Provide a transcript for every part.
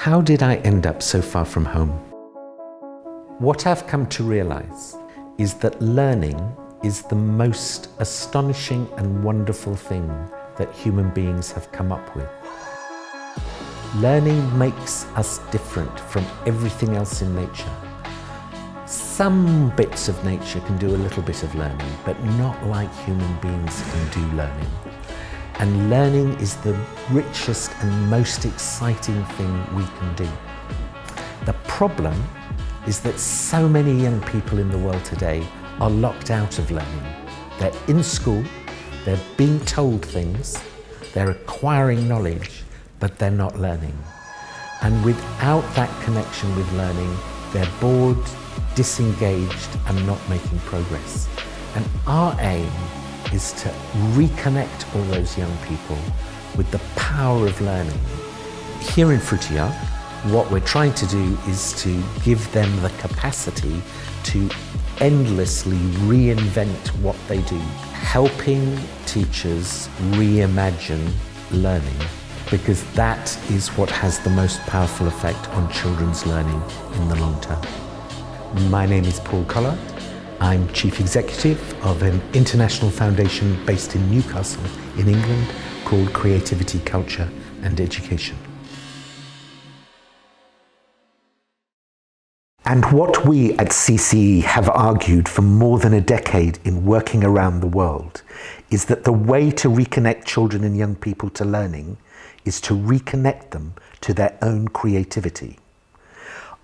How did I end up so far from home? What I've come to realize is that learning is the most astonishing and wonderful thing that human beings have come up with. Learning makes us different from everything else in nature. Some bits of nature can do a little bit of learning, but not like human beings can do learning. And learning is the richest and most exciting thing we can do. The problem is that so many young people in the world today are locked out of learning. They're in school, they're being told things, they're acquiring knowledge, but they're not learning. And without that connection with learning, they're bored, disengaged, and not making progress. And our aim is to reconnect all those young people with the power of learning. Here in Frutia, what we're trying to do is to give them the capacity to endlessly reinvent what they do, helping teachers reimagine learning, because that is what has the most powerful effect on children's learning in the long term. My name is Paul Collard. I'm Chief Executive of an international foundation based in Newcastle in England called Creativity, Culture and Education. And what we at CCE have argued for more than a decade in working around the world is that the way to reconnect children and young people to learning is to reconnect them to their own creativity.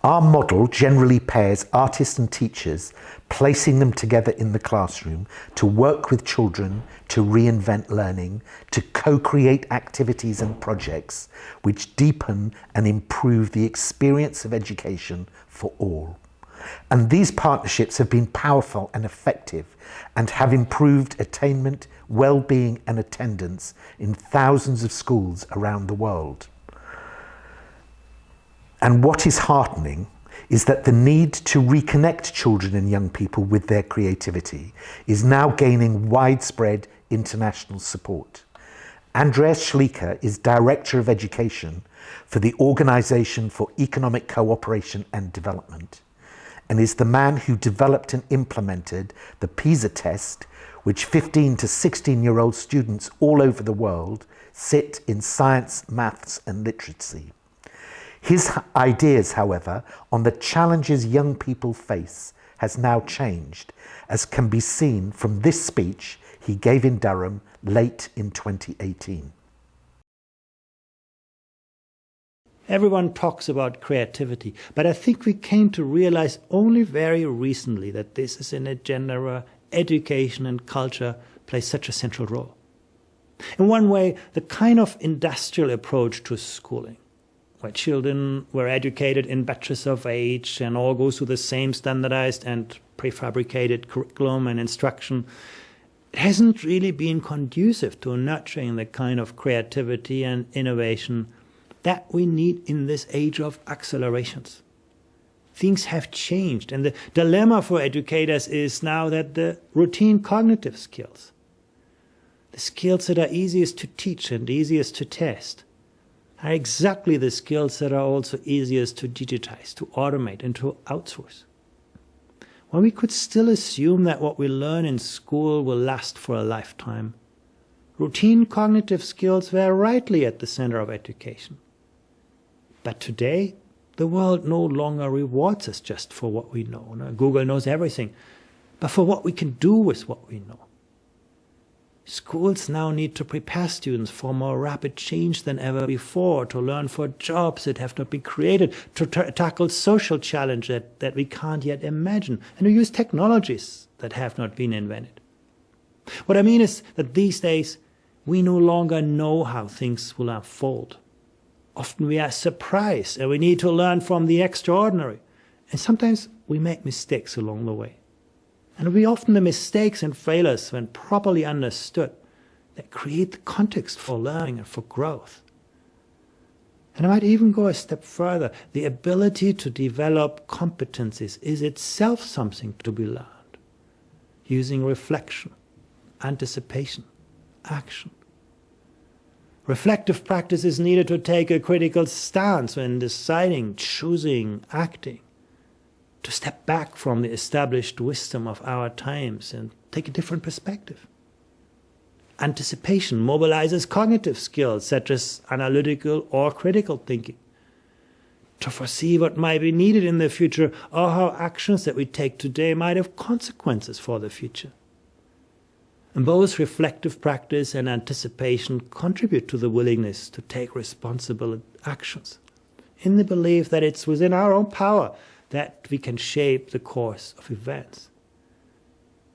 Our model generally pairs artists and teachers, placing them together in the classroom to work with children, to reinvent learning, to co-create activities and projects which deepen and improve the experience of education for all. And these partnerships have been powerful and effective and have improved attainment, well-being and attendance in thousands of schools around the world. And what is heartening is that the need to reconnect children and young people with their creativity is now gaining widespread international support. Andreas Schleicher is Director of Education for the Organization for Economic Cooperation and Development, and is the man who developed and implemented the PISA test, which 15 to 16-year-old students all over the world sit in science, maths and literacy. His ideas, however, on the challenges young people face has now changed, as can be seen from this speech he gave in Durham late in 2018. Everyone talks about creativity, but I think we came to realize only very recently that this is an agenda where education and culture play such a central role. In one way, the kind of industrial approach to schooling, where children were educated in batches of age and all go through the same standardized and prefabricated curriculum and instruction, it hasn't really been conducive to nurturing the kind of creativity and innovation that we need in this age of accelerations. Things have changed, and the dilemma for educators is now that the routine cognitive skills, the skills that are easiest to teach and easiest to test, are exactly the skills that are also easiest to digitize, to automate, and to outsource. When we could still assume that what we learn in school will last for a lifetime, routine cognitive skills were rightly at the center of education. But today, the world no longer rewards us just for what we know. Google knows everything, but for what we can do with what we know. Schools now need to prepare students for more rapid change than ever before, to learn for jobs that have not been created, to tackle social challenges that we can't yet imagine, and to use technologies that have not been invented. What I mean is that these days, we no longer know how things will unfold. Often we are surprised, and we need to learn from the extraordinary. And sometimes we make mistakes along the way. And we often the mistakes and failures, when properly understood, that create the context for learning and for growth. And I might even go a step further. The ability to develop competencies is itself something to be learned, using reflection, anticipation, action. Reflective practice is needed to take a critical stance when deciding, choosing, acting. To step back from the established wisdom of our times and take a different perspective. Anticipation mobilizes cognitive skills such as analytical or critical thinking. To foresee what might be needed in the future or how actions that we take today might have consequences for the future. And both reflective practice and anticipation contribute to the willingness to take responsible actions, in the belief that it's within our own power that we can shape the course of events.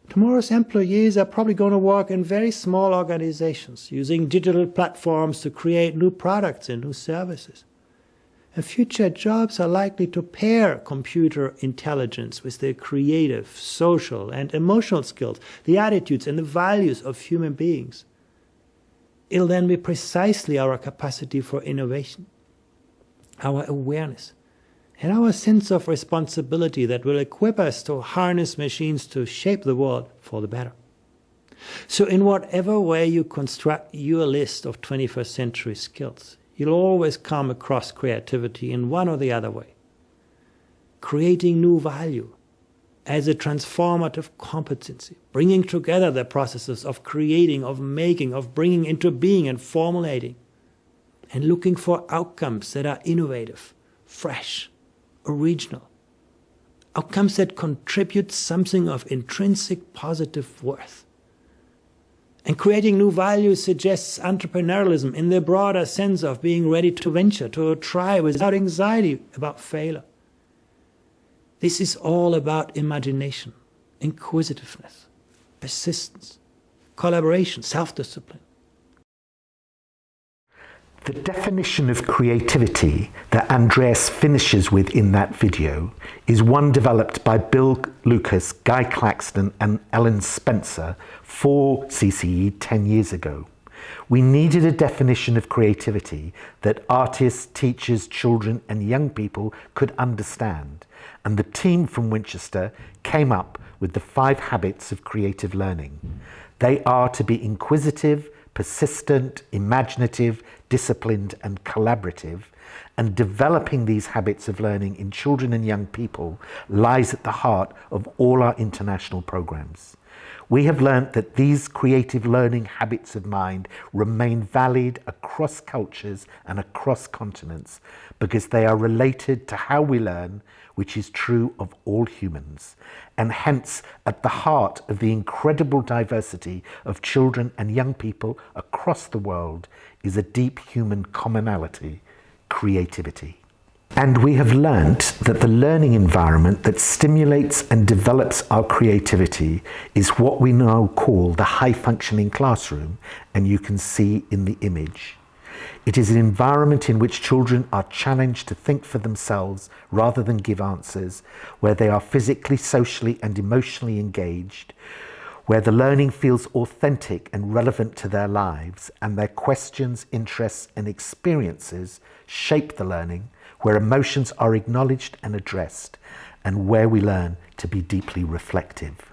Tomorrow's employees are probably going to work in very small organizations, using digital platforms to create new products and new services. And future jobs are likely to pair computer intelligence with the creative, social, and emotional skills, the attitudes and the values of human beings. It'll then be precisely our capacity for innovation, our awareness, and our sense of responsibility that will equip us to harness machines to shape the world for the better. So in whatever way you construct your list of 21st century skills, you'll always come across creativity in one or the other way. Creating new value as a transformative competency, bringing together the processes of creating, of making, of bringing into being and formulating, and looking for outcomes that are innovative, fresh, original, outcomes that contribute something of intrinsic positive worth. And creating new value suggests entrepreneurialism in the broader sense of being ready to venture, to try without anxiety about failure. This is all about imagination, inquisitiveness, persistence, collaboration, self-discipline. The definition of creativity that Andreas finishes with in that video is one developed by Bill Lucas, Guy Claxton and Ellen Spencer for CCE 10 years ago. We needed a definition of creativity that artists, teachers, children and young people could understand, and the team from Winchester came up with the 5 habits of creative learning. They are to be inquisitive, persistent, imaginative, disciplined and collaborative, and developing these habits of learning in children and young people lies at the heart of all our international programs. We have learnt that these creative learning habits of mind remain valid across cultures and across continents because they are related to how we learn, which is true of all humans, and hence at the heart of the incredible diversity of children and young people across the world is a deep human commonality, creativity. And we have learnt that the learning environment that stimulates and develops our creativity is what we now call the high-functioning classroom, and you can see in the image. It is an environment in which children are challenged to think for themselves rather than give answers, where they are physically, socially and emotionally engaged, where the learning feels authentic and relevant to their lives, and their questions, interests and experiences shape the learning, where emotions are acknowledged and addressed, and where we learn to be deeply reflective.